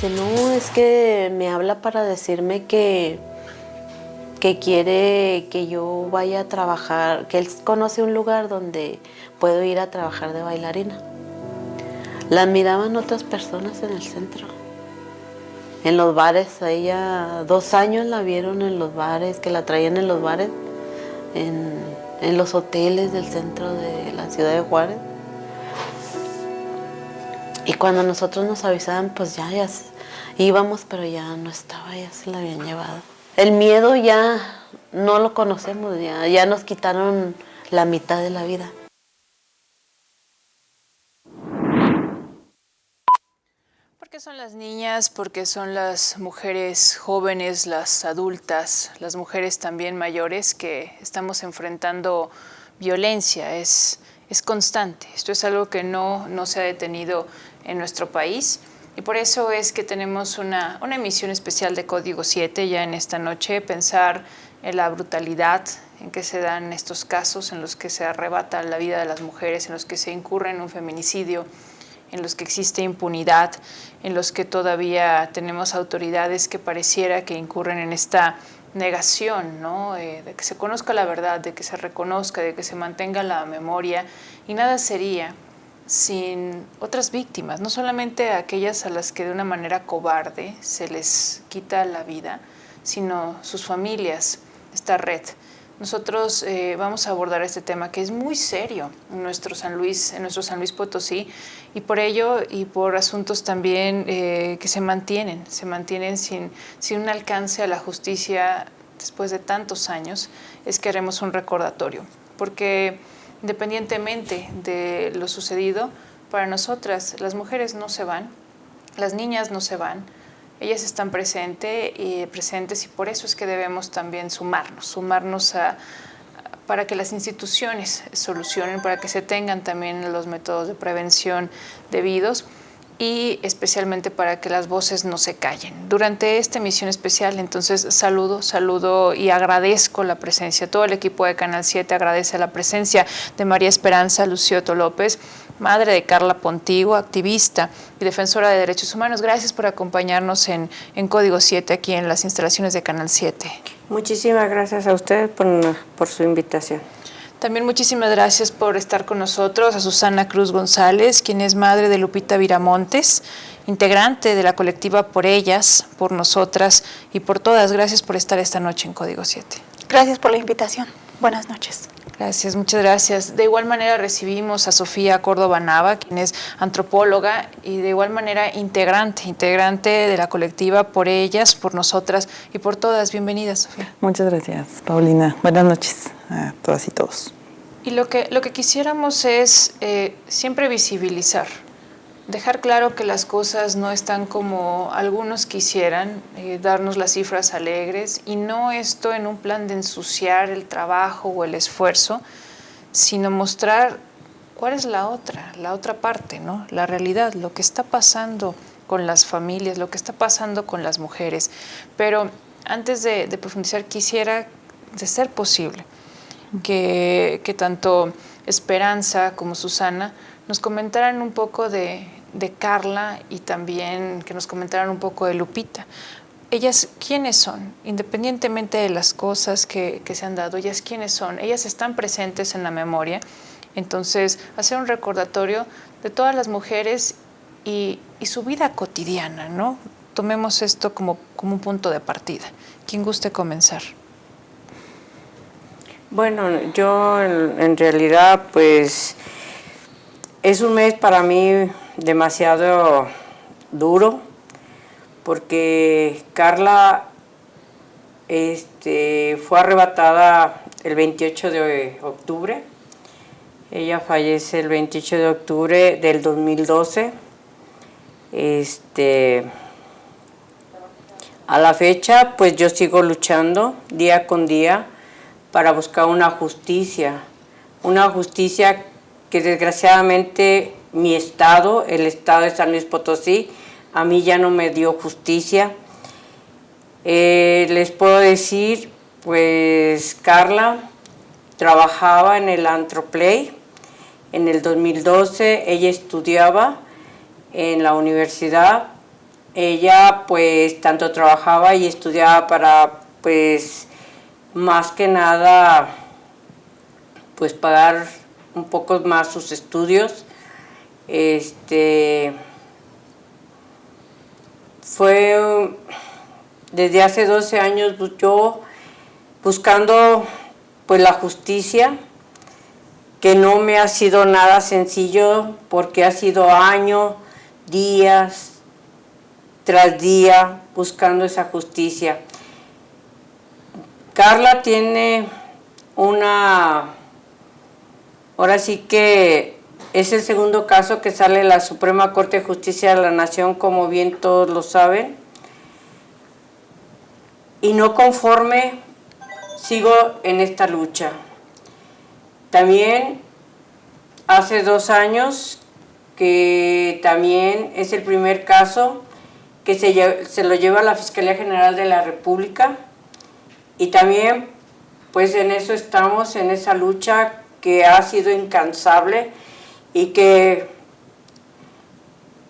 dice, no, es que me habla para decirme que quiere que yo vaya a trabajar, que él conoce un lugar donde puedo ir a trabajar de bailarina. La admiraban otras personas en el centro, en los bares. A ella 2 años la vieron en los bares, que la traían en los bares, en los hoteles del centro de la ciudad de Juárez. Y cuando nosotros nos avisaban, pues ya íbamos, pero ya no estaba, ya se la habían llevado. El miedo ya no lo conocemos, ya nos quitaron la mitad de la vida. Porque son las niñas, porque son las mujeres jóvenes, las adultas, las mujeres también mayores que estamos enfrentando violencia. Es constante. Esto es algo que no se ha detenido en nuestro país. Y por eso es que tenemos una emisión especial de Código 7 ya en esta noche, pensar en la brutalidad en que se dan estos casos, en los que se arrebata la vida de las mujeres, en los que se incurre en un feminicidio, en los que existe impunidad, en los que todavía tenemos autoridades que pareciera que incurren en esta negación, ¿no? De que se conozca la verdad, de que se reconozca, de que se mantenga la memoria, y nada sería sin otras víctimas, no solamente aquellas a las que de una manera cobarde se les quita la vida, sino sus familias, esta red. Nosotros vamos a abordar este tema que es muy serio en nuestro San Luis Potosí, y por ello y por asuntos también que se mantienen sin un alcance a la justicia después de tantos años, es que haremos un recordatorio, porque independientemente de lo sucedido, para nosotras las mujeres no se van, las niñas no se van, ellas están presentes y por eso es que debemos también sumarnos para que las instituciones solucionen, para que se tengan también los métodos de prevención debidos y especialmente para que las voces no se callen. Durante esta emisión especial, entonces, saludo y agradezco la presencia. Todo el equipo de Canal 7 agradece la presencia de María Esperanza Lucioto López, madre de Carla Pontigo, activista y defensora de derechos humanos. Gracias por acompañarnos en Código 7 aquí en las instalaciones de Canal 7. Muchísimas gracias a ustedes por su invitación. También muchísimas gracias por estar con nosotros a Susana Cruz González, quien es madre de Lupita Viramontes, integrante de la colectiva Por Ellas, por Nosotras y por Todas. Gracias por estar esta noche en Código 7. Gracias por la invitación. Buenas noches. Gracias, muchas gracias. De igual manera recibimos a Sofía Córdoba Nava, quien es antropóloga y de igual manera integrante de la colectiva Por Ellas, por Nosotras y por Todas. Bienvenida, Sofía. Muchas gracias, Paulina. Buenas noches a todas y todos. Y lo que quisiéramos es siempre visibilizar, dejar claro que las cosas no están como algunos quisieran, darnos las cifras alegres, y no esto en un plan de ensuciar el trabajo o el esfuerzo, sino mostrar cuál es la otra parte, ¿no? La realidad, lo que está pasando con las familias, lo que está pasando con las mujeres. Pero antes de profundizar, quisiera, de ser posible, que tanto Esperanza como Susana nos comentaran un poco de Carla y también que nos comentaran un poco de Lupita. Ellas, ¿quiénes son? Independientemente de las cosas que se han dado, ellas, ¿quiénes son? Ellas están presentes en la memoria. Entonces, hacer un recordatorio de todas las mujeres y su vida cotidiana, ¿no? Tomemos esto como un punto de partida. ¿Quién guste comenzar? Bueno, yo en realidad, pues, es un mes para mí demasiado duro, porque Carla fue arrebatada el 28 de octubre. Ella fallece el 28 de octubre del 2012. A la fecha, pues yo sigo luchando día con día para buscar una justicia que desgraciadamente mi estado, el estado de San Luis Potosí, a mí ya no me dio justicia. Les puedo decir, pues Carla trabajaba en el Antroplay en el 2012, ella estudiaba en la universidad ella pues tanto trabajaba y estudiaba para pues más que nada pues pagar un poco más sus estudios. Fue desde hace 12 años yo buscando pues la justicia, que no me ha sido nada sencillo porque ha sido años, días tras día buscando esa justicia. Carla tiene ahora sí que es el segundo caso que sale de la Suprema Corte de Justicia de la Nación, como bien todos lo saben. Y no conforme, sigo en esta lucha. También hace 2 años, que también es el primer caso que se lo lleva a la Fiscalía General de la República, y también pues en eso estamos, en esa lucha que ha sido incansable y que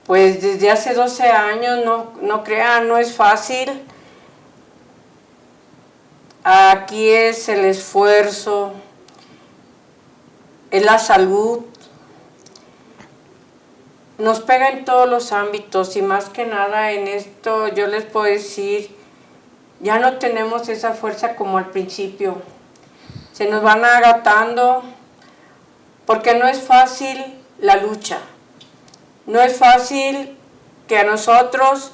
pues desde hace 12 años, no crean, no es fácil. Aquí es el esfuerzo, es la salud, nos pega en todos los ámbitos, y más que nada en esto yo les puedo decir, ya no tenemos esa fuerza como al principio, se nos van agotando, porque no es fácil la lucha, no es fácil que a nosotros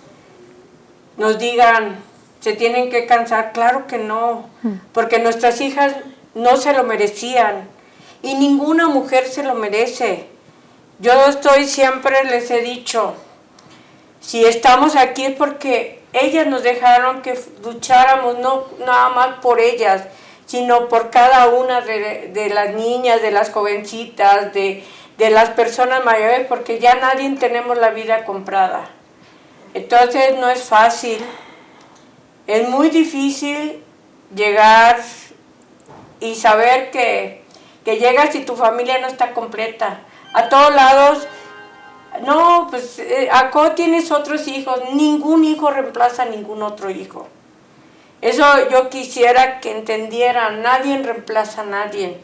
nos digan, se tienen que cansar, claro que no, porque nuestras hijas no se lo merecían, y ninguna mujer se lo merece. Yo siempre les he dicho, si estamos aquí es porque ellas nos dejaron que lucháramos, no nada más por ellas, sino por cada una de las niñas, de las jovencitas, de las personas mayores, porque ya nadie tenemos la vida comprada. Entonces no es fácil, es muy difícil llegar y saber que llegas y tu familia no está completa. A todos lados, no, pues acá tienes otros hijos, ningún hijo reemplaza a ningún otro hijo. Eso yo quisiera que entendieran, nadie reemplaza a nadie.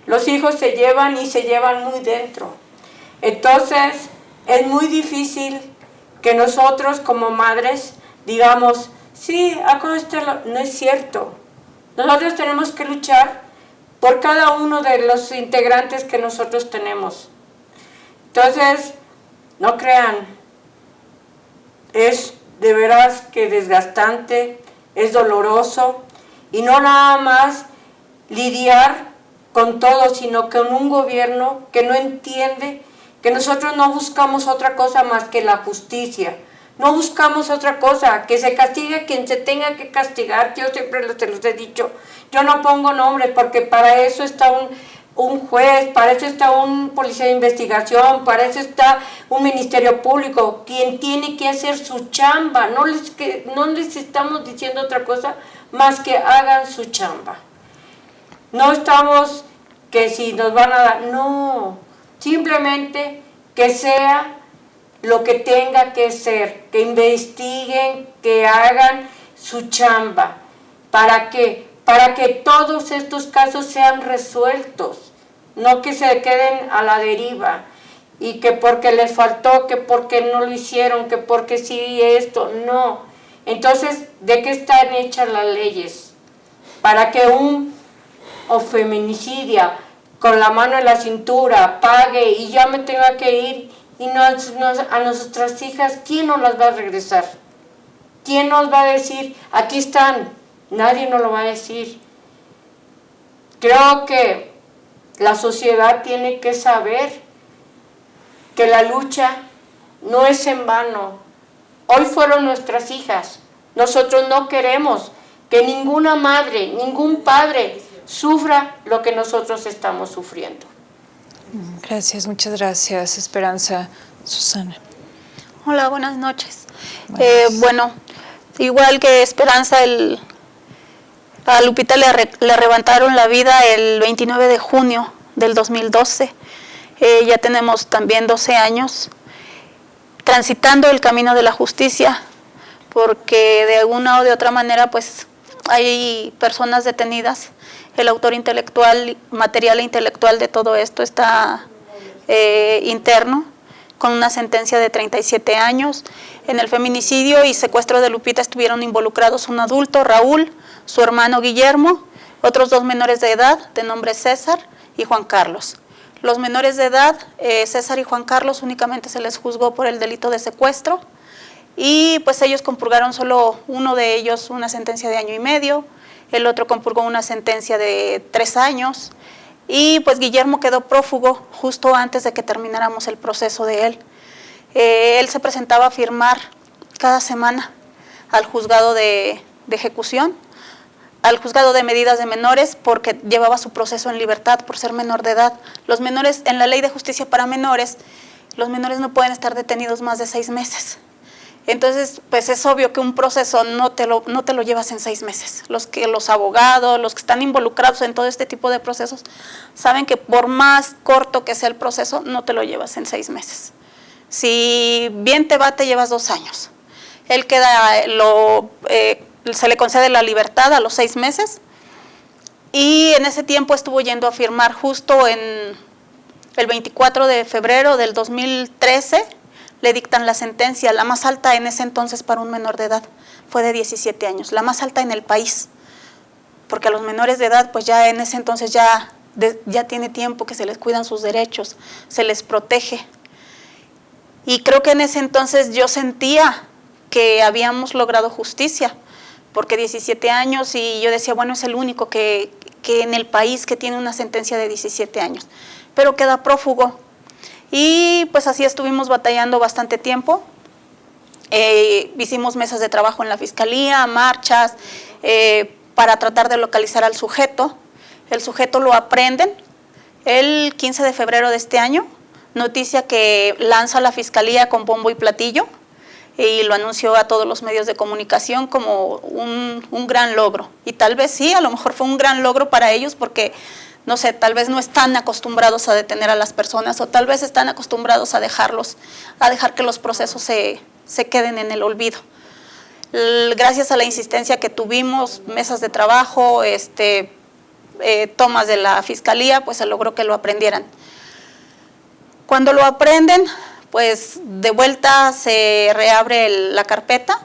Los hijos se llevan y se llevan muy dentro. Entonces, es muy difícil que nosotros como madres digamos, sí, acá no es cierto. Nosotros tenemos que luchar por cada uno de los integrantes que nosotros tenemos. Entonces, no crean, es de veras que desgastante, es doloroso, y no nada más lidiar con todo, sino con un gobierno que no entiende que nosotros no buscamos otra cosa más que la justicia, no buscamos otra cosa, que se castigue a quien se tenga que castigar. Yo siempre se los he dicho, yo no pongo nombres porque para eso está un juez, para eso está un policía de investigación, para eso está un ministerio público, quien tiene que hacer su chamba. No les estamos diciendo otra cosa más que hagan su chamba. No estamos que si nos van a dar, no, simplemente que sea lo que tenga que ser, que investiguen, que hagan su chamba. ¿Para qué? Para que todos estos casos sean resueltos, no que se queden a la deriva, y que porque les faltó, que porque no lo hicieron, que porque sí esto, no. Entonces, ¿de qué están hechas las leyes? Para que un feminicidia con la mano en la cintura pague y ya me tenga que ir, y a nuestras hijas, ¿quién nos las va a regresar? ¿Quién nos va a decir, aquí están? Nadie nos lo va a decir. Creo que la sociedad tiene que saber que la lucha no es en vano. Hoy fueron nuestras hijas. Nosotros no queremos que ninguna madre, ningún padre sufra lo que nosotros estamos sufriendo. Gracias, muchas gracias, Esperanza. Susana. Hola, buenas noches. Bueno, igual que Esperanza, a Lupita le arrebataron la vida el 29 de junio del 2012. Ya tenemos también 12 años transitando el camino de la justicia, porque de alguna o de otra manera pues hay personas detenidas. El autor intelectual, material e intelectual de todo esto está interno, con una sentencia de 37 años. En el feminicidio y secuestro de Lupita estuvieron involucrados un adulto, Raúl, su hermano Guillermo, otros 2 menores de edad, de nombre César y Juan Carlos. Los menores de edad, César y Juan Carlos, únicamente se les juzgó por el delito de secuestro, y pues ellos compurgaron, solo uno de ellos una sentencia de 1 año y medio, el otro compurgó una sentencia de 3 años, y pues Guillermo quedó prófugo justo antes de que termináramos el proceso de él. Él se presentaba a firmar cada semana al juzgado de ejecución, al juzgado de medidas de menores, porque llevaba su proceso en libertad por ser menor de edad. Los menores, en la ley de justicia para menores, los menores no pueden estar detenidos más de 6 meses. Entonces, pues es obvio que un proceso no te lo llevas en 6 meses. Los abogados, los que están involucrados en todo este tipo de procesos, saben que por más corto que sea el proceso, no te lo llevas en 6 meses. Si bien te va, te llevas 2 años. Él se le concede la libertad a los 6 meses, y en ese tiempo estuvo yendo a firmar justo en el 24 de febrero del 2013, le dictan la sentencia, la más alta en ese entonces para un menor de edad, fue de 17 años, la más alta en el país, porque a los menores de edad pues ya en ese entonces ya tiene tiempo que se les cuidan sus derechos, se les protege. Y creo que en ese entonces yo sentía que habíamos logrado justicia, porque 17 años, y yo decía, bueno, es el único que en el país que tiene una sentencia de 17 años, pero queda prófugo. Y pues así estuvimos batallando bastante tiempo. Hicimos mesas de trabajo en la fiscalía, marchas, para tratar de localizar al sujeto. El sujeto lo aprenden el 15 de febrero de este año, noticia que lanza la fiscalía con bombo y platillo, y lo anunció a todos los medios de comunicación como un gran logro. Y tal vez sí, a lo mejor fue un gran logro para ellos porque, no sé, tal vez no están acostumbrados a detener a las personas, o tal vez están acostumbrados a dejar que los procesos se queden en el olvido. Gracias a la insistencia que tuvimos, mesas de trabajo, tomas de la fiscalía, pues se logró que lo aprendieran. Cuando lo aprenden, pues de vuelta se reabre la carpeta,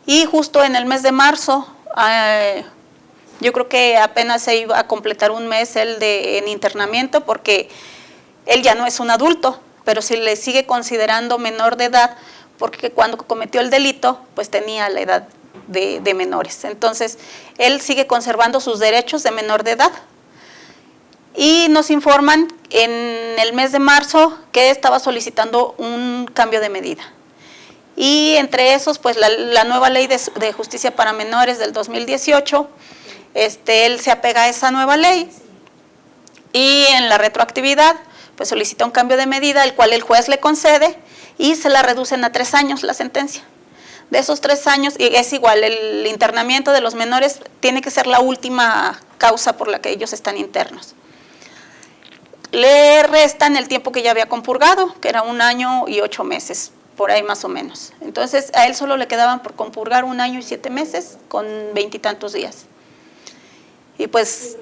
y justo en el mes de marzo, yo creo que apenas se iba a completar un mes él en internamiento, porque él ya no es un adulto, pero se le sigue considerando menor de edad, porque cuando cometió el delito, pues tenía la edad de menores. Entonces, él sigue conservando sus derechos de menor de edad. Y nos informan en el mes de marzo que estaba solicitando un cambio de medida. Y entre esos, pues la nueva ley de justicia para menores del 2018, él se apega a esa nueva ley, y en la retroactividad pues solicita un cambio de medida, el cual el juez le concede, y se la reducen a 3 años la sentencia. De esos 3 años, y es igual, el internamiento de los menores tiene que ser la última causa por la que ellos están internos. Le restan el tiempo que ya había compurgado, que era 1 año y 8 meses, por ahí más o menos. Entonces a él solo le quedaban por compurgar 1 año y 7 meses con 20 y tantos días. Y pues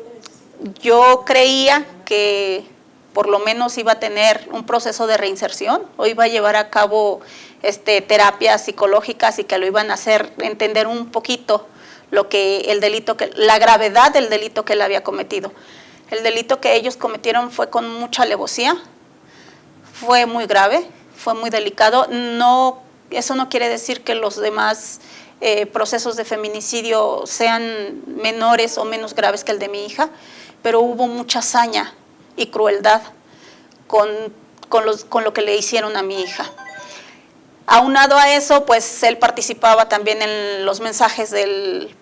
yo creía que por lo menos iba a tener un proceso de reinserción, o iba a llevar a cabo terapias psicológicas, y que lo iban a hacer entender un poquito la gravedad del delito que él había cometido. El delito que ellos cometieron fue con mucha alevosía, fue muy grave, fue muy delicado. Eso no quiere decir que los demás procesos de feminicidio sean menores o menos graves que el de mi hija, pero hubo mucha saña y crueldad con lo que le hicieron a mi hija. Aunado a eso, pues él participaba también en los mensajes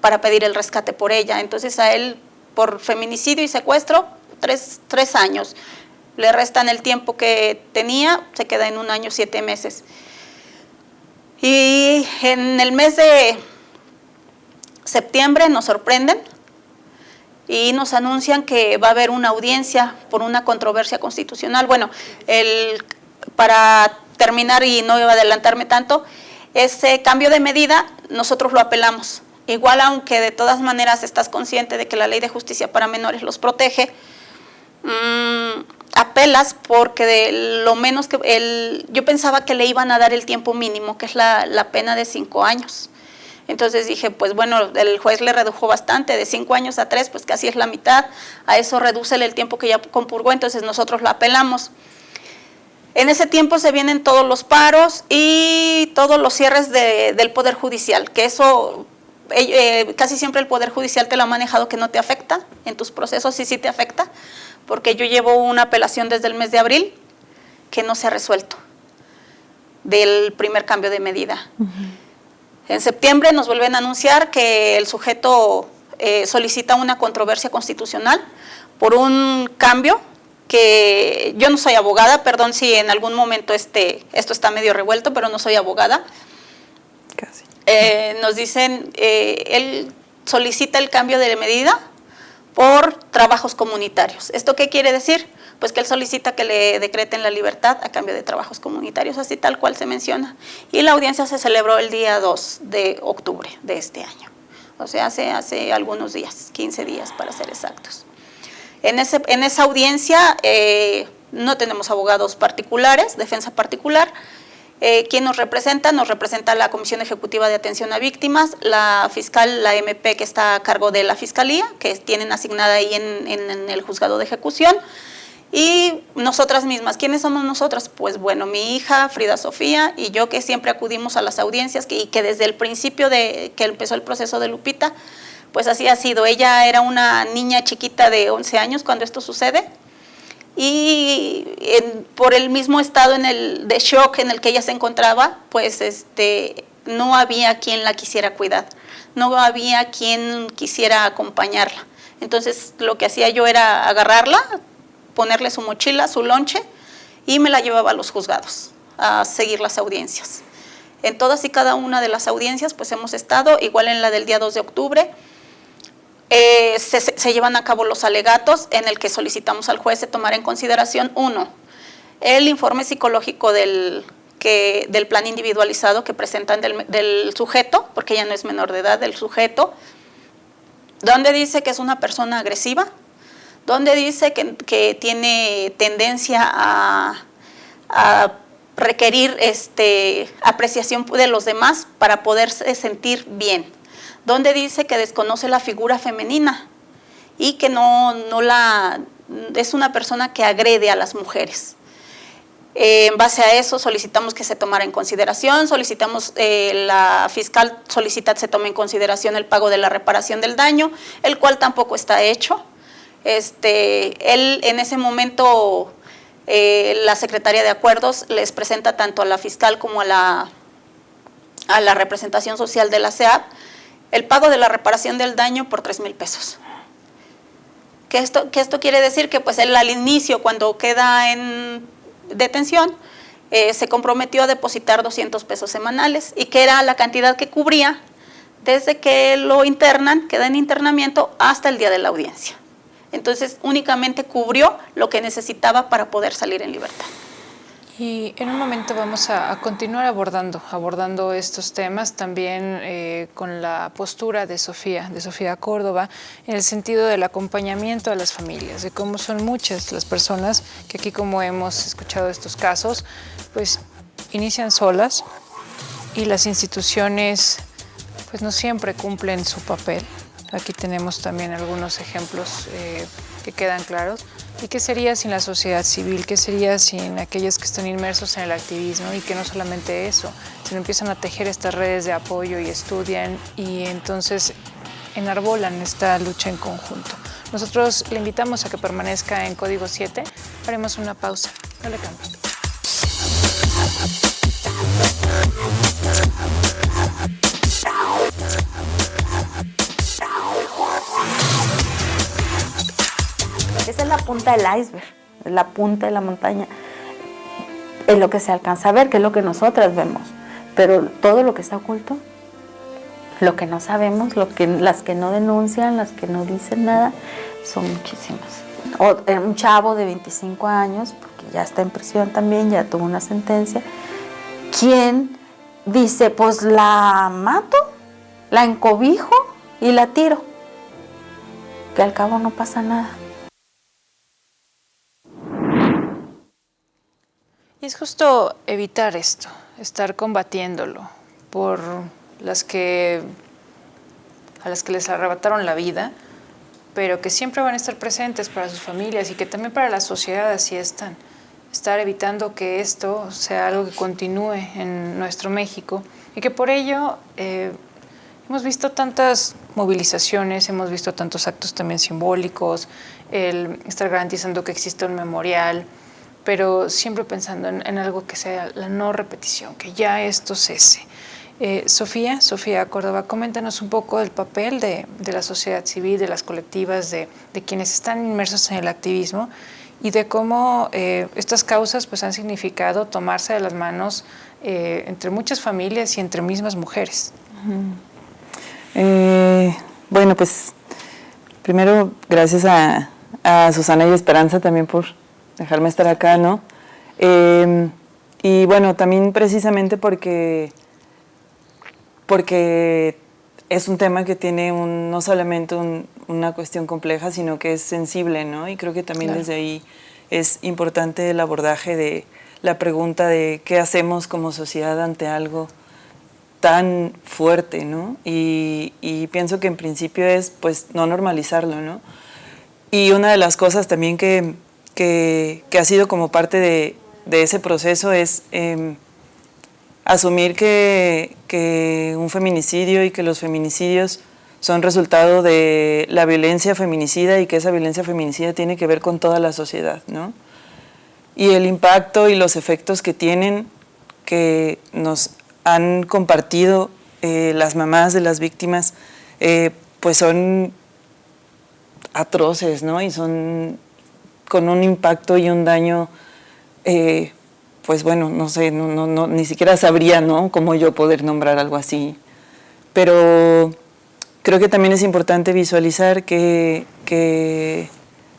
para pedir el rescate por ella. Entonces a él, por feminicidio y secuestro, 3 años. Le restan el tiempo que tenía, se queda en 1 año 7 meses. Y en el mes de septiembre nos sorprenden y nos anuncian que va a haber una audiencia por una controversia constitucional. Bueno, para terminar, y no iba a adelantarme tanto, Ese cambio de medida nosotros lo apelamos. Igual, aunque de todas maneras estás consciente de que la Ley de Justicia para Menores los protege, apelas porque de lo menos que yo pensaba que le iban a dar el tiempo mínimo, que es la pena de 5 años. Entonces dije, pues bueno, el juez le redujo bastante, de 5 años a 3, pues casi es la mitad, a eso redúcele el tiempo que ya compurgó, entonces nosotros lo apelamos. En ese tiempo se vienen todos los paros y todos los cierres del Poder Judicial, que eso casi siempre el Poder Judicial te lo ha manejado que no te afecta, en tus procesos sí te afecta, porque yo llevo una apelación desde el mes de abril que no se ha resuelto del primer cambio de medida. En septiembre nos vuelven a anunciar que el sujeto solicita una controversia constitucional por un cambio que yo no soy abogada, perdón si en algún momento esto está medio revuelto, pero no soy abogada. Casi. Nos dicen, él solicita el cambio de medida por trabajos comunitarios. ¿Esto qué quiere decir? Pues que él solicita que le decreten la libertad a cambio de trabajos comunitarios, así tal cual se menciona. Y la audiencia se celebró el día 2 de octubre de este año. O sea, hace algunos días, 15 días para ser exactos. En esa audiencia no tenemos abogados particulares, defensa particular. ¿Quién nos representa? Nos representa la Comisión Ejecutiva de Atención a Víctimas, la fiscal, la MP que está a cargo de la Fiscalía, que tienen asignada ahí en el juzgado de ejecución, y nosotras mismas. ¿Quiénes somos nosotras? Pues bueno, mi hija Frida Sofía y yo, que siempre acudimos a las audiencias y que desde el principio de que empezó el proceso de Lupita, pues así ha sido. Ella era una niña chiquita de 11 años cuando esto sucede, y por el mismo estado de shock en el que ella se encontraba, pues no había quien la quisiera cuidar, no había quien quisiera acompañarla. Entonces lo que hacía yo era agarrarla, ponerle su mochila, su lonche, y me la llevaba a los juzgados a seguir las audiencias. En todas y cada una de las audiencias pues hemos estado, igual en la del día 2 de octubre, se llevan a cabo los alegatos en el que solicitamos al juez de tomar en consideración, 1, el informe psicológico del plan individualizado que presentan del sujeto, porque ella no es menor de edad, del sujeto, donde dice que es una persona agresiva, donde dice que tiene tendencia a requerir apreciación de los demás para poderse sentir bien, donde dice que desconoce la figura femenina y que es una persona que agrede a las mujeres. En base a eso solicitamos que se tomara en consideración, la fiscal solicita que se tome en consideración el pago de la reparación del daño, el cual tampoco está hecho. Él en ese momento, la Secretaría de Acuerdos les presenta tanto a la fiscal como a la representación social de la SEAP el pago de la reparación del daño por 3,000 pesos. ¿Qué esto quiere decir? Que pues él al inicio, cuando queda en detención, se comprometió a depositar 200 pesos semanales, y que era la cantidad que cubría desde que lo internan, queda en internamiento, hasta el día de la audiencia. Entonces únicamente cubrió lo que necesitaba para poder salir en libertad. Y en un momento vamos a continuar abordando estos temas, también con la postura de Sofía Córdoba, en el sentido del acompañamiento a las familias, de cómo son muchas las personas que aquí, como hemos escuchado estos casos, pues inician solas, y las instituciones pues no siempre cumplen su papel. Aquí tenemos también algunos ejemplos que quedan claros. ¿Y qué sería sin la sociedad civil? ¿Qué sería sin aquellos que están inmersos en el activismo? Y que no solamente eso, sino empiezan a tejer estas redes de apoyo y estudian, y entonces enarbolan esta lucha en conjunto. Nosotros le invitamos a que permanezca en Código 7. Haremos una pausa. No le cambie. Esa es la punta del iceberg, la punta de la montaña. Es lo que se alcanza a ver, que es lo que nosotras vemos. Pero todo lo que está oculto, lo que no sabemos, las que no denuncian, las que no dicen nada, son muchísimas. Un chavo de 25 años, porque ya está en prisión también, ya tuvo una sentencia, quien dice, pues la mato, la encobijo y la tiro, que al cabo no pasa nada. Y es justo evitar esto, estar combatiéndolo por a las que les arrebataron la vida, pero que siempre van a estar presentes para sus familias y que también para la sociedad así están. Estar evitando que esto sea algo que continúe en nuestro México y que por ello hemos visto tantas movilizaciones, hemos visto tantos actos también simbólicos, el estar garantizando que exista un memorial, pero siempre pensando en algo que sea la no repetición, que ya esto cese. Sofía Córdoba, coméntanos un poco del papel de la sociedad civil, de las colectivas, de quienes están inmersos en el activismo y de cómo estas causas pues, han significado tomarse de las manos entre muchas familias y entre mismas mujeres. Bueno, pues primero gracias a Susana y Esperanza también por dejarme estar acá, ¿no? Y bueno, también precisamente porque es un tema que tiene no solamente una cuestión compleja, sino que es sensible, ¿no? Y creo que también desde ahí es importante el abordaje de la pregunta de qué hacemos como sociedad ante algo tan fuerte, ¿no? Y pienso que en principio es, pues, no normalizarlo, ¿no? Y una de las cosas también que ha sido como parte de ese proceso es asumir que un feminicidio y que los feminicidios son resultado de la violencia feminicida y que esa violencia feminicida tiene que ver con toda la sociedad, ¿no? Y el impacto y los efectos que tienen, que nos han compartido las mamás de las víctimas, pues son atroces, ¿no? Y son con un impacto y un daño, pues bueno, no sé, ni siquiera sabría, ¿no?, cómo yo poder nombrar algo así. Pero creo que también es importante visualizar que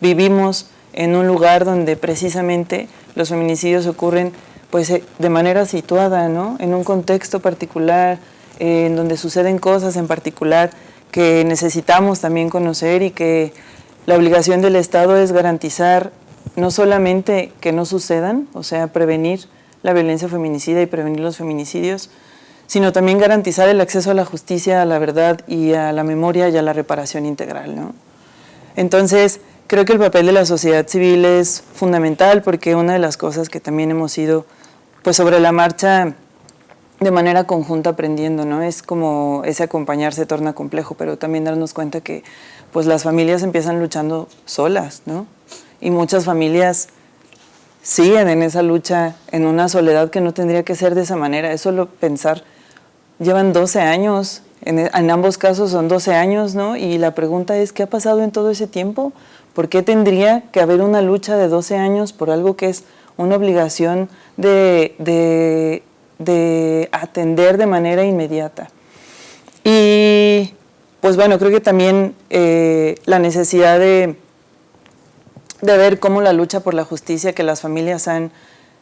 vivimos en un lugar donde precisamente los feminicidios ocurren pues de manera situada, ¿no?, en un contexto particular, en donde suceden cosas en particular que necesitamos también conocer y que la obligación del Estado es garantizar no solamente que no sucedan, o sea, prevenir la violencia feminicida y prevenir los feminicidios, sino también garantizar el acceso a la justicia, a la verdad y a la memoria y a la reparación integral, ¿no? Entonces, creo que el papel de la sociedad civil es fundamental porque una de las cosas que también hemos ido, pues sobre la marcha, de manera conjunta aprendiendo, ¿no? Es como ese acompañar se torna complejo, pero también darnos cuenta que pues las familias empiezan luchando solas, ¿no? Y muchas familias siguen en esa lucha, en una soledad que no tendría que ser de esa manera. Es solo pensar, llevan 12 años, en ambos casos son 12 años, ¿no? Y la pregunta es, ¿qué ha pasado en todo ese tiempo? ¿Por qué tendría que haber una lucha de 12 años por algo que es una obligación de atender de manera inmediata? Y pues bueno, creo que también la necesidad de ver cómo la lucha por la justicia que las familias han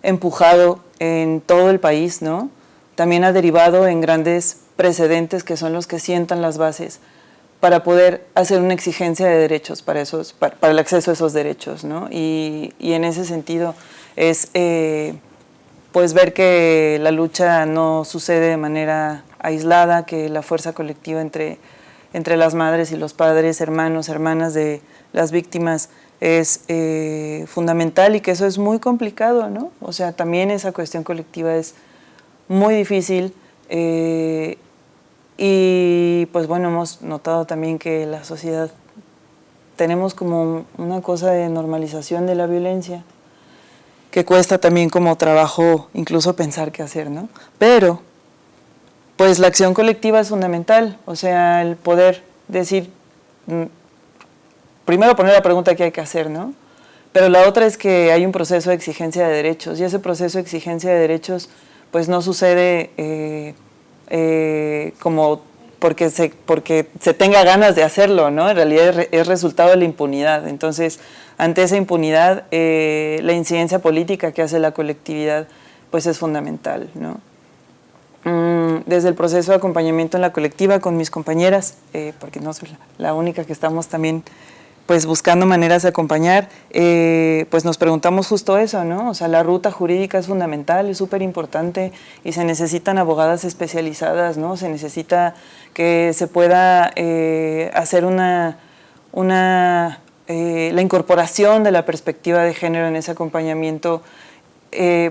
empujado en todo el país, ¿no?, también ha derivado en grandes precedentes que son los que sientan las bases para poder hacer una exigencia de derechos para el acceso a esos derechos, ¿no? Y en ese sentido es pues ver que la lucha no sucede de manera aislada, que la fuerza colectiva entre las madres y los padres, hermanos, hermanas de las víctimas es fundamental y que eso es muy complicado, ¿no? O sea, también esa cuestión colectiva es muy difícil y pues bueno, hemos notado también que la sociedad tenemos como una cosa de normalización de la violencia que cuesta también como trabajo incluso pensar qué hacer, ¿no? Pero pues la acción colectiva es fundamental, o sea, el poder decir, primero poner la pregunta qué hay que hacer, ¿no? Pero la otra es que hay un proceso de exigencia de derechos y ese proceso de exigencia de derechos pues no sucede como porque se tenga ganas de hacerlo, ¿no? En realidad es resultado de la impunidad. Entonces, ante esa impunidad, la incidencia política que hace la colectividad pues es fundamental, ¿no? desde el proceso de acompañamiento en la colectiva con mis compañeras, porque no soy la única que estamos también pues buscando maneras de acompañar, pues nos preguntamos justo eso, ¿no? O sea, la ruta jurídica es fundamental, es súper importante y se necesitan abogadas especializadas, ¿no? Se necesita que se pueda hacer la incorporación de la perspectiva de género en ese acompañamiento,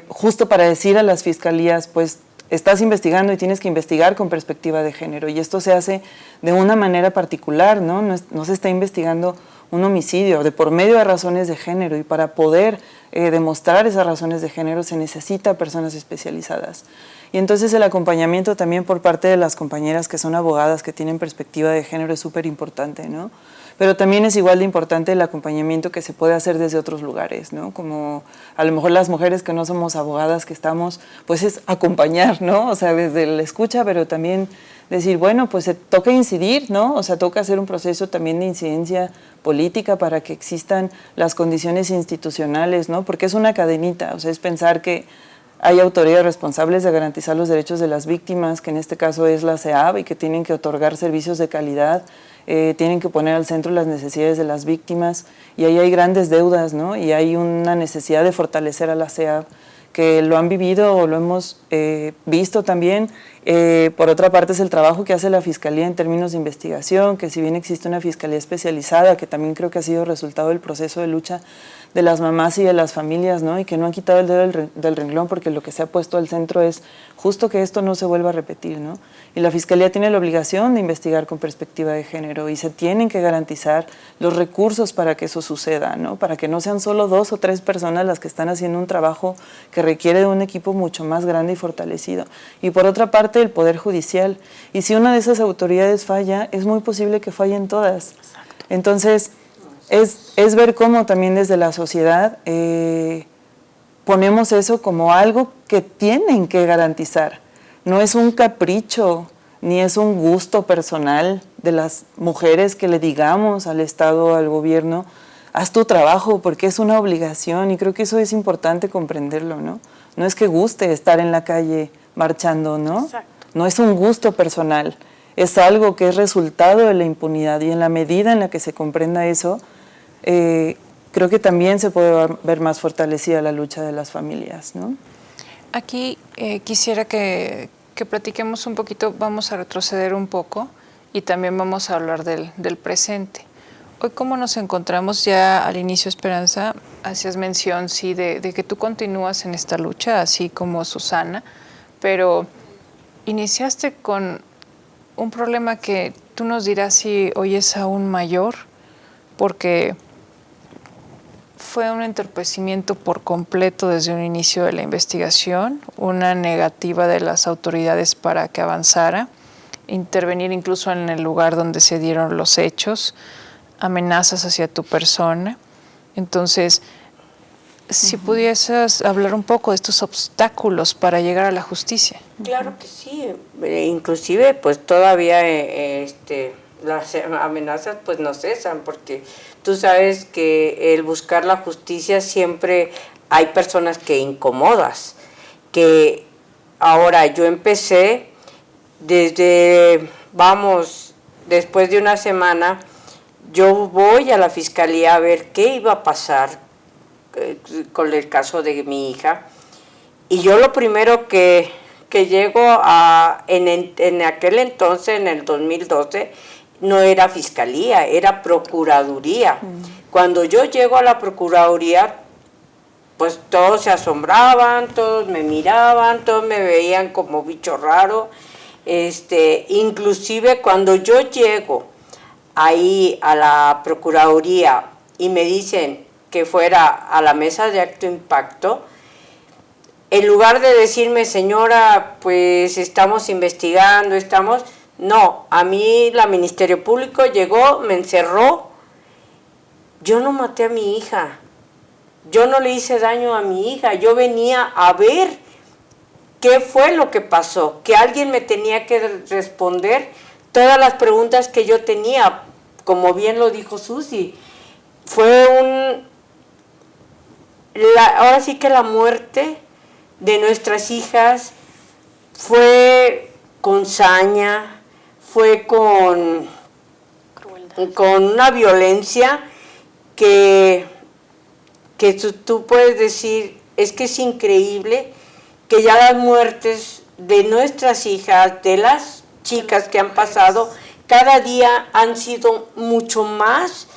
justo para decir a las fiscalías, pues estás investigando y tienes que investigar con perspectiva de género, y esto se hace de una manera particular, ¿no? No se está investigando un homicidio de por medio de razones de género, y para poder demostrar esas razones de género se necesita personas especializadas. Y entonces el acompañamiento también por parte de las compañeras que son abogadas, que tienen perspectiva de género, es súper importante, ¿no? Pero también es igual de importante el acompañamiento que se puede hacer desde otros lugares, ¿no? Como a lo mejor las mujeres que no somos abogadas, que estamos, pues es acompañar, ¿no? O sea, desde la escucha, pero también decir, bueno, pues se toca incidir, ¿no? O sea, toca hacer un proceso también de incidencia política para que existan las condiciones institucionales, ¿no? Porque es una cadenita, o sea, es pensar que hay autoridades responsables de garantizar los derechos de las víctimas, que en este caso es la CEAB, y que tienen que otorgar servicios de calidad, tienen que poner al centro las necesidades de las víctimas, y ahí hay grandes deudas, ¿no? Y hay una necesidad de fortalecer a la CEAB, que lo han vivido o lo hemos visto también. Por otra parte, es el trabajo que hace la Fiscalía en términos de investigación, que si bien existe una Fiscalía especializada, que también creo que ha sido resultado del proceso de lucha de las mamás y de las familias, ¿no? Y que no han quitado el dedo del renglón, porque lo que se ha puesto al centro es justo que esto no se vuelva a repetir, ¿no? Y la Fiscalía tiene la obligación de investigar con perspectiva de género, y se tienen que garantizar los recursos para que eso suceda, ¿no? Para que no sean solo 2 o 3 personas las que están haciendo un trabajo que requiere de un equipo mucho más grande y fortalecido. Y por otra parte, el Poder Judicial. Y si una de esas autoridades falla, es muy posible que fallen todas. Exacto. Entonces, es ver cómo también desde la sociedad ponemos eso como algo que tienen que garantizar. No es un capricho, ni es un gusto personal de las mujeres que le digamos al Estado, al gobierno, haz tu trabajo, porque es una obligación, y creo que eso es importante comprenderlo, ¿no? No es que guste estar en la calle marchando, ¿no? Exacto. No es un gusto personal, es algo que es resultado de la impunidad, y en la medida en la que se comprenda eso, creo que también se puede ver más fortalecida la lucha de las familias, ¿no? Aquí quisiera que platiquemos un poquito, vamos a retroceder un poco y también vamos a hablar del presente. Hoy, ¿cómo nos encontramos? Ya al inicio, Esperanza, hacías mención, sí, de que tú continúas en esta lucha, así como Susana, pero iniciaste con un problema que tú nos dirás si hoy es aún mayor, porque fue un entorpecimiento por completo desde un inicio de la investigación, una negativa de las autoridades para que avanzara, intervenir incluso en el lugar donde se dieron los hechos, amenazas hacia tu persona. Entonces, si pudieses hablar un poco de estos obstáculos para llegar a la justicia. Claro que sí, inclusive pues todavía las amenazas pues no cesan, porque tú sabes que el buscar la justicia siempre hay personas que incomodas, que ahora yo empecé después de una semana, yo voy a la fiscalía a ver qué iba a pasar con el caso de mi hija, y yo lo primero que llego en aquel entonces, en el 2012, no era fiscalía, era procuraduría. Cuando yo llego a la procuraduría, pues todos se asombraban, todos me miraban, todos me veían como bicho raro. Inclusive cuando yo llego ahí a la procuraduría y me dicen que fuera a la mesa de acto impacto, en lugar de decirme, señora, pues estamos investigando, no, a mí la Ministerio Público llegó, me encerró. Yo no maté a mi hija, yo no le hice daño a mi hija, yo venía a ver qué fue lo que pasó, que alguien me tenía que responder todas las preguntas que yo tenía, como bien lo dijo Susi. Fue ahora sí que la muerte de nuestras hijas fue con saña, fue con una violencia que tú puedes decir, es que es increíble que ya las muertes de nuestras hijas, de las chicas que han pasado, cada día han sido mucho más,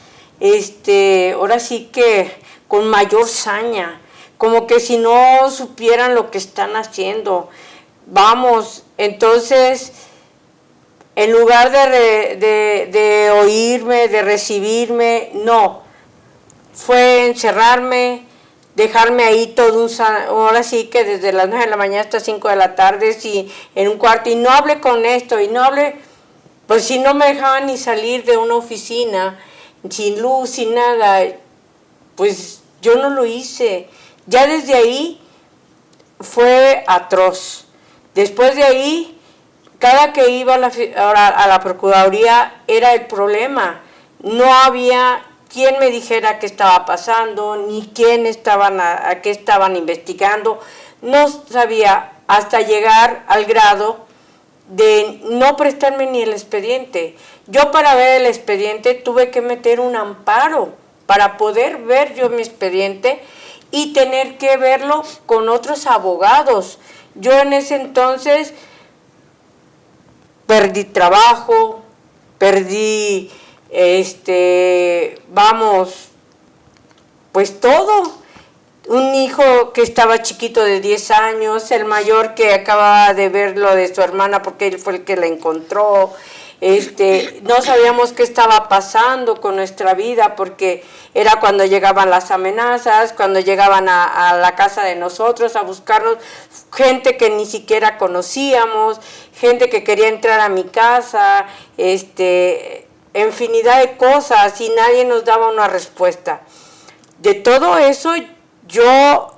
ahora sí que con mayor saña, como que si no supieran lo que están haciendo. Vamos, entonces, en lugar de oírme, de recibirme, no, fue encerrarme, dejarme ahí todo ahora sí que desde las 9 de la mañana hasta 5 de la tarde, sí, en un cuarto, y no hablé con esto, y no hablé, pues si no me dejaban ni salir de una oficina, sin luz, sin nada, pues yo no lo hice. Ya desde ahí fue atroz. Después de ahí, cada que iba a la Procuraduría era el problema. No había quien me dijera qué estaba pasando, ni quién a qué estaban investigando. No sabía, hasta llegar al grado de no prestarme ni el expediente. Yo, para ver el expediente, tuve que meter un amparo para poder ver yo mi expediente y tener que verlo con otros abogados. Yo en ese entonces perdí trabajo, perdí, pues todo. Un hijo que estaba chiquito de 10 años, el mayor que acababa de ver lo de su hermana porque él fue el que la encontró. No sabíamos qué estaba pasando con nuestra vida, porque era cuando llegaban las amenazas, cuando llegaban a la casa de nosotros a buscarnos, gente que ni siquiera conocíamos, gente que quería entrar a mi casa, infinidad de cosas, y nadie nos daba una respuesta. De todo eso yo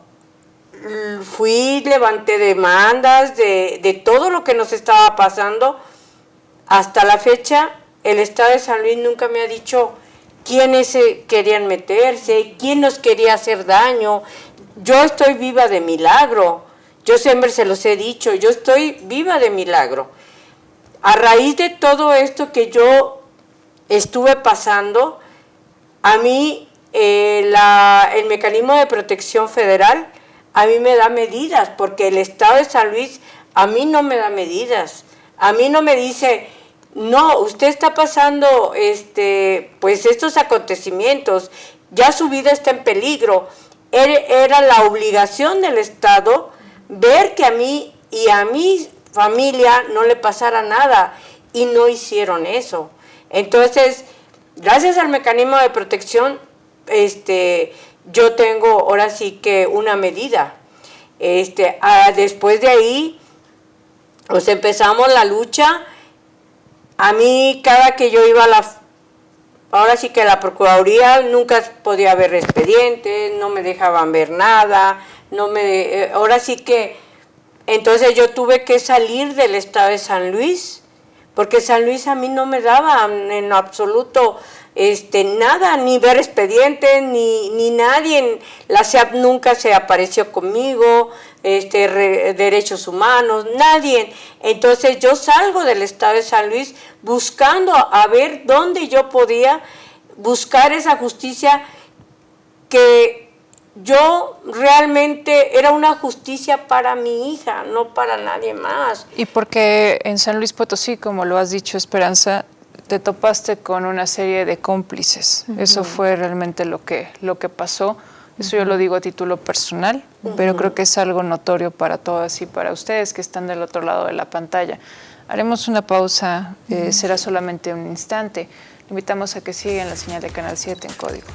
fui, levanté demandas de todo lo que nos estaba pasando. Hasta la fecha, el Estado de San Luis nunca me ha dicho quiénes querían meterse, quién nos quería hacer daño. Yo estoy viva de milagro. Yo siempre se los he dicho, yo estoy viva de milagro. A raíz de todo esto que yo estuve pasando, a mí el mecanismo de protección federal a mí me da medidas, porque el Estado de San Luis a mí no me da medidas. A mí no me dice, no, usted está pasando pues estos acontecimientos, ya su vida está en peligro. Era la obligación del Estado ver que a mí y a mi familia no le pasara nada, y no hicieron eso. Entonces, gracias al mecanismo de protección, yo tengo ahora sí que una medida. Después de ahí, pues empezamos la lucha. A mí, cada que yo iba ahora sí que a la Procuraduría, nunca podía ver expedientes, no me dejaban ver nada, ahora sí que, entonces yo tuve que salir del Estado de San Luis, porque San Luis a mí no me daba en absoluto nada, ni ver expedientes, ni nadie. La SEAP nunca se apareció conmigo, derechos humanos, nadie. Entonces yo salgo del Estado de San Luis buscando a ver dónde yo podía buscar esa justicia, que yo realmente era una justicia para mi hija, no para nadie más. Y porque en San Luis Potosí, como lo has dicho, Esperanza, te topaste con una serie de cómplices. Eso fue realmente lo que pasó. Eso yo lo digo a título personal, pero creo que es algo notorio para todas y para ustedes que están del otro lado de la pantalla. Haremos una pausa, será solamente un instante. Le invitamos a que sigan la señal de Canal 7 en Código.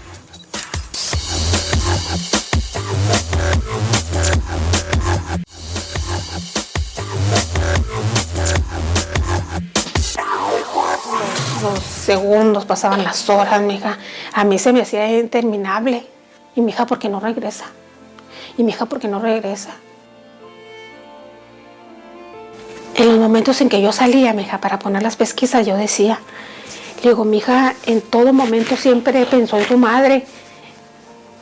Los segundos, pasaban las horas, mija. A mí se me hacía interminable. Y mi hija, ¿por qué no regresa? Y mi hija, ¿por qué no regresa? En los momentos en que yo salía, mi hija, para poner las pesquisas, yo decía, le digo, mi hija en todo momento siempre pensó en su madre.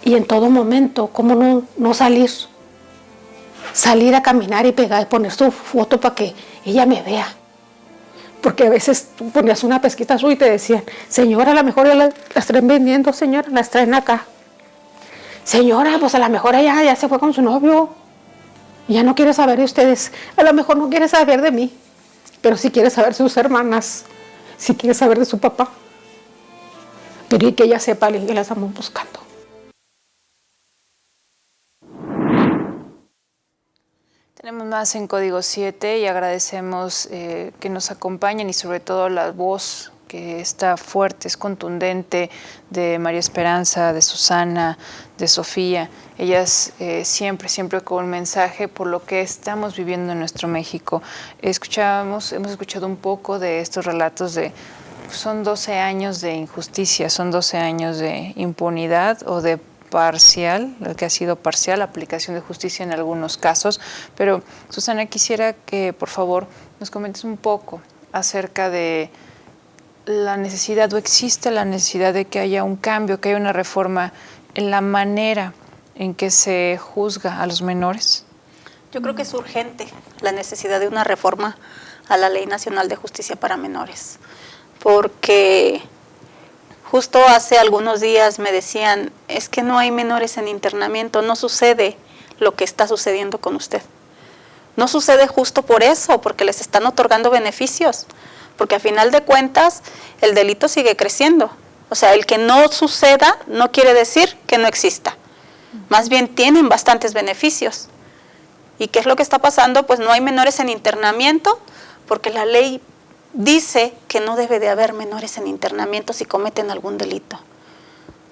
Y en todo momento, ¿cómo no salir? salir a caminar y pegar y poner su foto para que ella me vea. Porque a veces tú ponías una pesquita azul y te decían, señora, a lo mejor ya las traen vendiendo, señora, las traen acá. Señora, pues a lo mejor ella ya se fue con su novio. Y ya no quiere saber de ustedes. A lo mejor no quiere saber de mí. Pero sí quiere saber de sus hermanas. Sí quiere saber de su papá. Pero y que ella sepa que la estamos buscando. Tenemos más en Código 7 y agradecemos que nos acompañen y sobre todo la voz que está fuerte, es contundente, de María Esperanza, de Susana, de Sofía. Ellas siempre con un mensaje por lo que estamos viviendo en nuestro México. Hemos escuchado un poco de estos relatos de, son 12 años de injusticia, son 12 años de impunidad o de parcial, lo que ha sido parcial, aplicación de justicia en algunos casos. Pero Susana, quisiera que por favor nos comentes un poco acerca de la necesidad, o existe la necesidad de que haya un cambio, que haya una reforma en la manera en que se juzga a los menores. Yo creo que es urgente la necesidad de una reforma a la Ley Nacional de Justicia para Menores, porque justo hace algunos días me decían, es que no hay menores en internamiento, no sucede lo que está sucediendo con usted. No sucede justo por eso, porque les están otorgando beneficios, porque a final de cuentas el delito sigue creciendo. O sea, el que no suceda no quiere decir que no exista. Más bien tienen bastantes beneficios. ¿Y qué es lo que está pasando? Pues no hay menores en internamiento, porque la ley dice que no debe de haber menores en internamiento si cometen algún delito.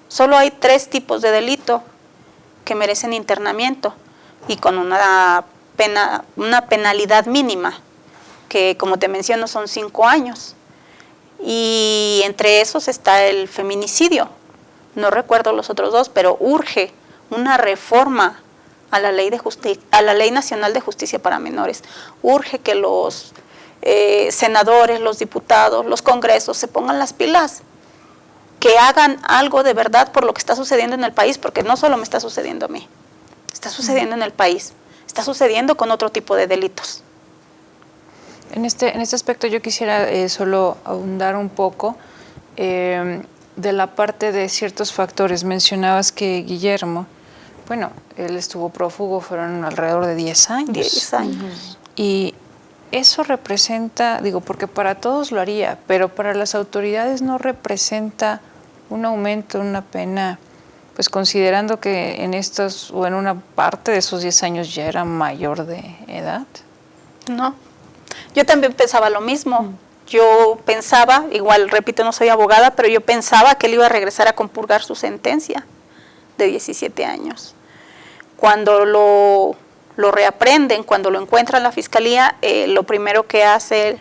Solo hay 3 tipos de delito que merecen internamiento y con una penalidad mínima, que como te menciono son 5 años. Y entre esos está el feminicidio. No recuerdo los otros 2, pero urge una reforma a la Ley Nacional de Justicia para Menores. Urge que los senadores, los diputados, los congresos se pongan las pilas, que hagan algo de verdad por lo que está sucediendo en el país, porque no solo me está sucediendo a mí, está sucediendo en el país, está sucediendo con otro tipo de delitos. En este aspecto yo quisiera solo ahondar un poco de la parte de ciertos factores. Mencionabas que Guillermo, bueno, él estuvo prófugo, fueron alrededor de 10 años. 10 años. Y eso representa, digo, porque para todos lo haría, pero para las autoridades no representa un aumento, una pena, pues considerando que en estos, o en una parte de esos 10 años ya era mayor de edad. No, yo también pensaba lo mismo. Yo pensaba, igual repito, no soy abogada, pero yo pensaba que él iba a regresar a compurgar su sentencia de 17 años. Cuando lo reaprenden, cuando lo encuentra la fiscalía, lo primero que hace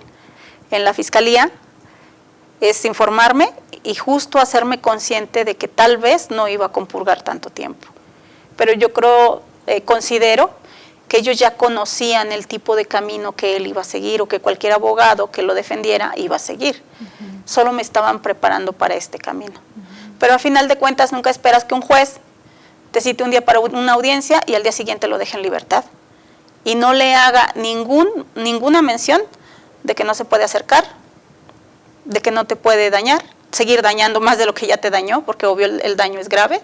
en la fiscalía es informarme y justo hacerme consciente de que tal vez no iba a compurgar tanto tiempo. Pero yo considero que ellos ya conocían el tipo de camino que él iba a seguir o que cualquier abogado que lo defendiera iba a seguir. Solo me estaban preparando para este camino. Pero al final de cuentas nunca esperas que un juez te cite un día para una audiencia y al día siguiente lo deje en libertad. Y no le haga ninguna mención de que no se puede acercar, de que no te puede dañar, seguir dañando más de lo que ya te dañó, porque obvio el daño es grave,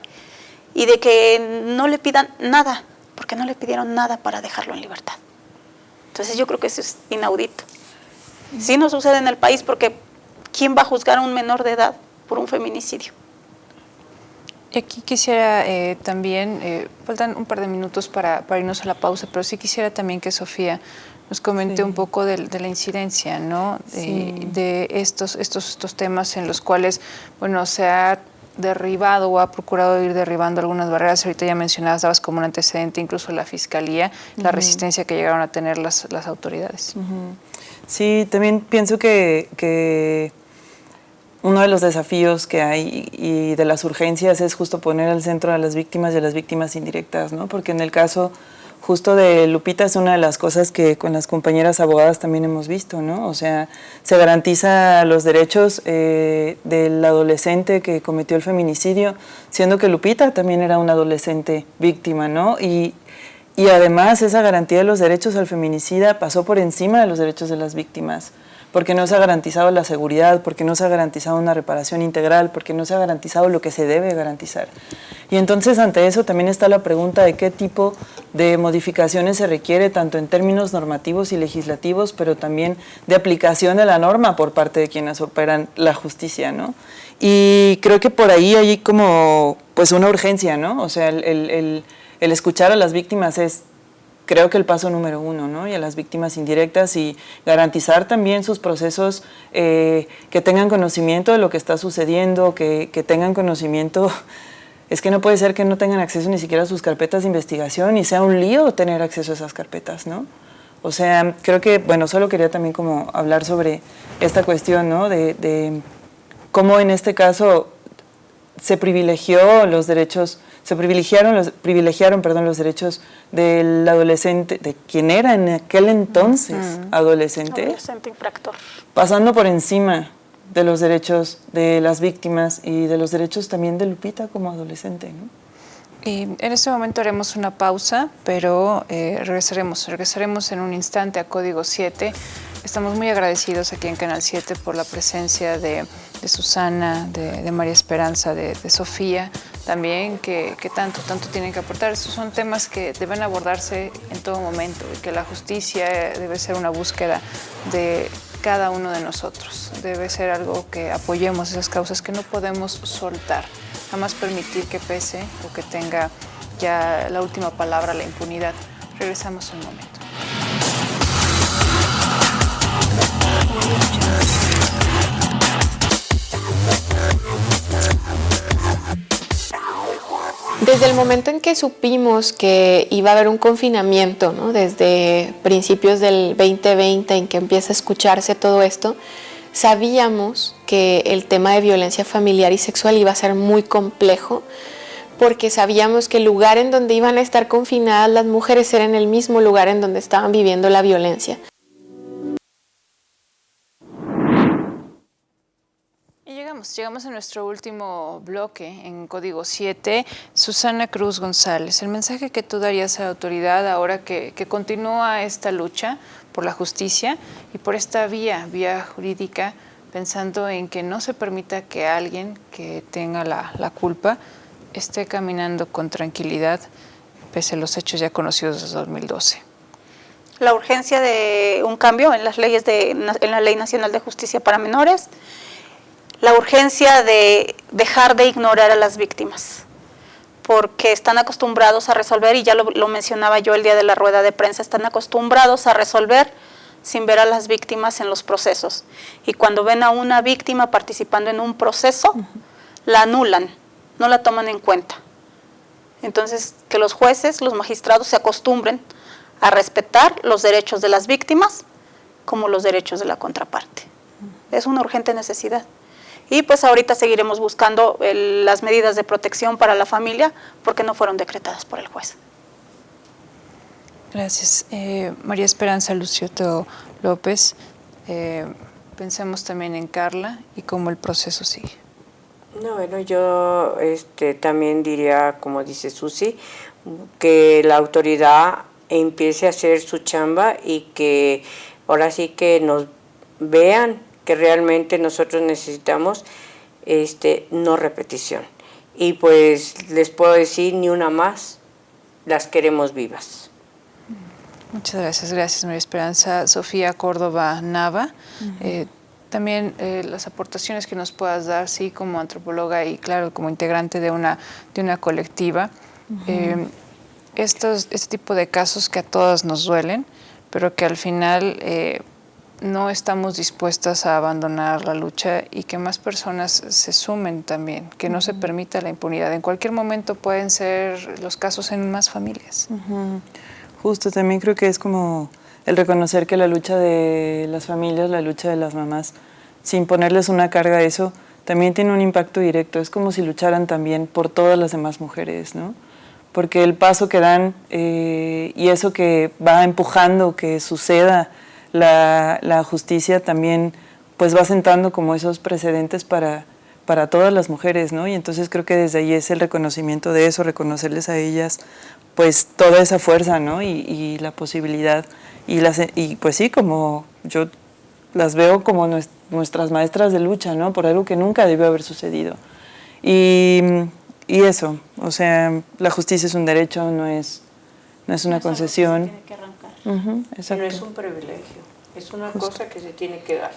y de que no le pidan nada, porque no le pidieron nada para dejarlo en libertad. Entonces yo creo que eso es inaudito. Sí no sucede en el país porque ¿quién va a juzgar a un menor de edad por un feminicidio? Y aquí quisiera también, faltan un par de minutos para irnos a la pausa, pero sí quisiera también que Sofía nos comente un poco de la incidencia, ¿no? De estos temas en los cuales, bueno, se ha derribado o ha procurado ir derribando algunas barreras. Ahorita ya mencionabas, dabas como un antecedente incluso la Fiscalía, la resistencia que llegaron a tener las autoridades. Sí, también pienso que uno de los desafíos que hay y de las urgencias es justo poner al centro a las víctimas y a las víctimas indirectas, ¿no? Porque en el caso justo de Lupita es una de las cosas que con las compañeras abogadas también hemos visto, ¿no? O sea, se garantiza los derechos del adolescente que cometió el feminicidio, siendo que Lupita también era una adolescente víctima, ¿no? Y Y además esa garantía de los derechos al feminicida pasó por encima de los derechos de las víctimas, porque no se ha garantizado la seguridad, porque no se ha garantizado una reparación integral, porque no se ha garantizado lo que se debe garantizar. Y entonces ante eso también está la pregunta de qué tipo de modificaciones se requiere, tanto en términos normativos y legislativos, pero también de aplicación de la norma por parte de quienes operan la justicia, ¿no? Y creo que por ahí hay como pues una urgencia, ¿no? O sea, el escuchar a las víctimas es, creo que el paso número 1, ¿no? Y a las víctimas indirectas y garantizar también sus procesos, que tengan conocimiento de lo que está sucediendo, que tengan conocimiento. Es que no puede ser que no tengan acceso ni siquiera a sus carpetas de investigación y sea un lío tener acceso a esas carpetas, ¿no? O sea, creo que, bueno, solo quería también como hablar sobre esta cuestión, ¿no? De cómo en este caso se privilegiaron los derechos del adolescente, de quien era en aquel entonces adolescente infractor, pasando por encima de los derechos de las víctimas y de los derechos también de Lupita como adolescente, ¿no? Y en este momento haremos una pausa, pero regresaremos en un instante a Código 7. Estamos muy agradecidos aquí en Canal 7 por la presencia de Susana, de María Esperanza, de Sofía, también, que tanto tienen que aportar. Estos son temas que deben abordarse en todo momento y que la justicia debe ser una búsqueda de cada uno de nosotros. Debe ser algo que apoyemos esas causas que no podemos soltar, jamás permitir que pese o que tenga ya la última palabra la impunidad. Regresamos un momento. Desde el momento en que supimos que iba a haber un confinamiento, ¿no? Desde principios del 2020 en que empieza a escucharse todo esto, sabíamos que el tema de violencia familiar y sexual iba a ser muy complejo, porque sabíamos que el lugar en donde iban a estar confinadas las mujeres era en el mismo lugar en donde estaban viviendo la violencia. Llegamos a nuestro último bloque en Código 7. Susana Cruz González, el mensaje que tú darías a la autoridad ahora que continúa esta lucha por la justicia y por esta vía jurídica, pensando en que no se permita que alguien que tenga la culpa esté caminando con tranquilidad pese a los hechos ya conocidos desde 2012. La urgencia de un cambio en las leyes en la Ley Nacional de Justicia para Menores, la urgencia de dejar de ignorar a las víctimas, porque están acostumbrados a resolver, y ya lo mencionaba yo el día de la rueda de prensa, están acostumbrados a resolver sin ver a las víctimas en los procesos. Y cuando ven a una víctima participando en un proceso, la anulan, no la toman en cuenta. Entonces, que los jueces, los magistrados se acostumbren a respetar los derechos de las víctimas como los derechos de la contraparte. Es una urgente necesidad. Y pues ahorita seguiremos buscando las medidas de protección para la familia porque no fueron decretadas por el juez. Gracias. María Esperanza Lucioto López, pensemos también en Carla y cómo el proceso sigue. No, bueno, yo también diría, como dice Susi, que la autoridad empiece a hacer su chamba y que ahora sí que nos vean que realmente nosotros necesitamos no repetición. Y pues les puedo decir, ni una más, las queremos vivas. Muchas gracias María Esperanza. Sofía Córdoba Nava, también las aportaciones que nos puedas dar, sí, como antropóloga y claro, como integrante de una colectiva. Este tipo de casos que a todas nos duelen, pero que al final no estamos dispuestas a abandonar la lucha y que más personas se sumen también, que no se permita la impunidad. En cualquier momento pueden ser los casos en más familias. Justo, también creo que es como el reconocer que la lucha de las familias, la lucha de las mamás, sin ponerles una carga a eso, también tiene un impacto directo. Es como si lucharan también por todas las demás mujeres, ¿no? Porque el paso que dan y eso que va empujando que suceda la justicia también pues va sentando como esos precedentes para para todas las mujeres, ¿no? Y entonces creo que desde ahí es el reconocimiento de eso, reconocerles a ellas pues toda esa fuerza, ¿no? Y la posibilidad, y pues sí, como yo las veo como nuestras maestras de lucha, ¿no? Por algo que nunca debió haber sucedido. Y eso, o sea, la justicia es un derecho, no es una concesión. Tiene que arrancar. Exacto. No es un privilegio, es una cosa que se tiene que dar.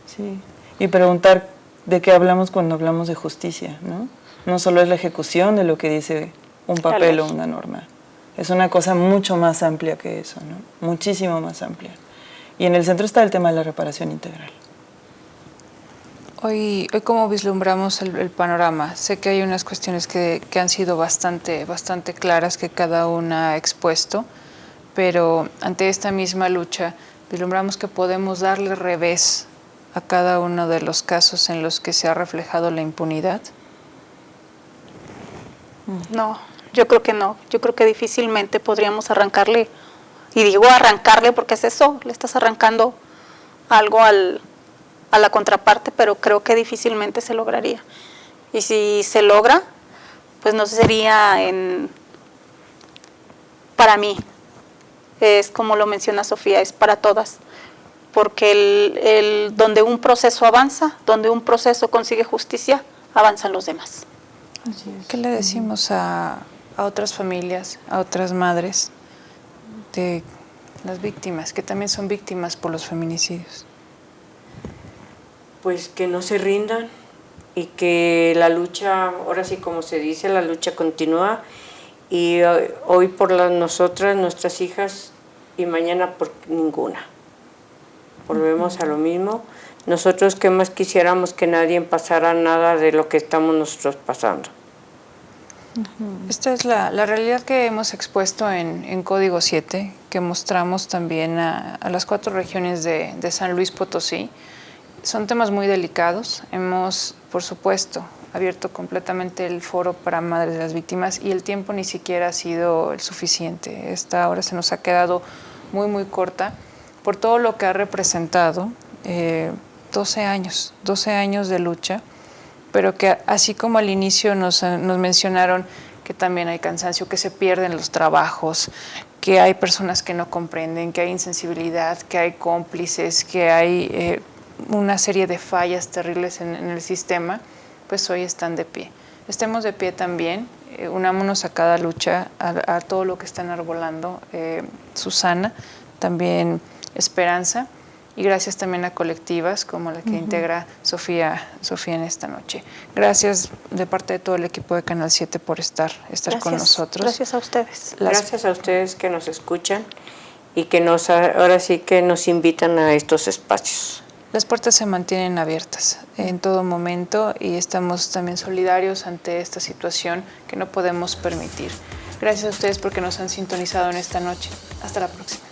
Sí, y preguntar de qué hablamos cuando hablamos de justicia, ¿no? No solo es la ejecución de lo que dice un papel o una norma. Es una cosa mucho más amplia que eso, ¿no? Muchísimo más amplia. Y en el centro está el tema de la reparación integral. Hoy ¿cómo vislumbramos el panorama? Sé que hay unas cuestiones que han sido bastante claras, que cada una ha expuesto, pero ante esta misma lucha, vislumbramos que podemos darle revés a cada uno de los casos en los que se ha reflejado la impunidad. No, yo creo que no. Yo creo que difícilmente podríamos arrancarle, y digo arrancarle porque es eso, le estás arrancando algo a la contraparte, pero creo que difícilmente se lograría. Y si se logra, pues no sería para mí, es como lo menciona Sofía, es para todas, porque donde un proceso avanza, donde un proceso consigue justicia, avanzan los demás. ¿Qué le decimos a otras familias, a otras madres de las víctimas, que también son víctimas por los feminicidios? Pues que no se rindan y que la lucha, ahora sí como se dice, la lucha continúa, y hoy por nosotras, nuestras hijas, y mañana por ninguna. Volvemos a lo mismo. Nosotros qué más quisiéramos que nadie pasara nada de lo que estamos nosotros pasando. Esta es la realidad que hemos expuesto en Código 7, que mostramos también a las 4 regiones de San Luis Potosí. Son temas muy delicados. Hemos, por supuesto, abierto completamente el foro para madres de las víctimas, y el tiempo ni siquiera ha sido el suficiente. Esta hora se nos ha quedado muy corta por todo lo que ha representado 12 años de lucha, pero que así como al inicio nos mencionaron que también hay cansancio, que se pierden los trabajos, que hay personas que no comprenden, que hay insensibilidad, que hay cómplices, que hay una serie de fallas terribles en el sistema, pues hoy están de pie. Estemos de pie también, unámonos a cada lucha, a todo lo que están arbolando Susana, también Esperanza, y gracias también a colectivas como la que integra Sofía en esta noche. Gracias de parte de todo el equipo de Canal 7 por estar con nosotros. Gracias a ustedes. Gracias a ustedes que nos escuchan y que ahora sí que nos invitan a estos espacios. Las puertas se mantienen abiertas en todo momento, y estamos también solidarios ante esta situación que no podemos permitir. Gracias a ustedes porque nos han sintonizado en esta noche. Hasta la próxima.